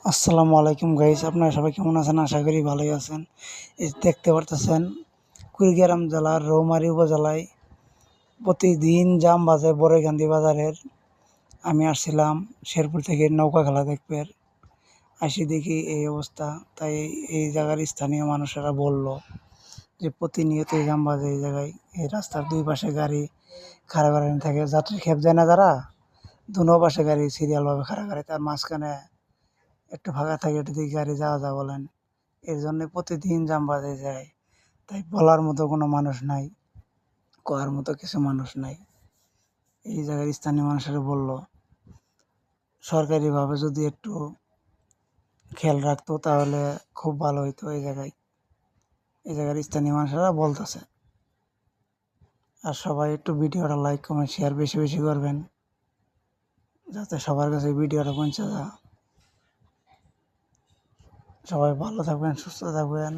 আসসালামু আলাইকুম গাইস, আপনারা সবাই কেমন আছেন? আশা করি ভালোই আছেন। এই দেখতে পারতেছেন কুড়িগ্রাম জেলার রৌমারী উপজেলায় প্রতিদিন জাম বাজে বড়ইগান্ধী বাজারের। আমি আসছিলাম শেরপুর থেকে নৌকা খেলা দেখতে। আসি দেখি এই অবস্থা। তাই এই জায়গার স্থানীয় মানুষেরা বলল যে প্রতিনিয়তই জাম বাজে এই জায়গায়। এই রাস্তার দুই পাশে গাড়ি খাড়া করানো থাকে, যাত্রী খেপ যায় না যারা, দুনো পাশে গাড়ি সিরিয়ালভাবে খাড়া করে, তার মাঝখানে একটু ফাঁকা থাকে, একটু দিকে গাড়ি যাওয়া যায় বলেন। এর জন্য প্রতিদিন জাম বাজে যায়। তাই বলার মতো কোনো মানুষ নাই, করার মতো কিছু মানুষ নাই। এই জায়গার স্থানীয় মানুষেরা বলল সরকারিভাবে যদি একটু খেয়াল রাখতো তাহলে খুব ভালো হইতো। এই জায়গার স্থানীয় মানুষেরা বলতেছে। আর সবাই একটু ভিডিওটা লাইক কমেন্ট শেয়ার বেশি বেশি করবেন, যাতে সবার কাছে ভিডিওটা পৌঁছে যায়। সবাই ভালো থাকবেন, সুস্থ থাকবেন।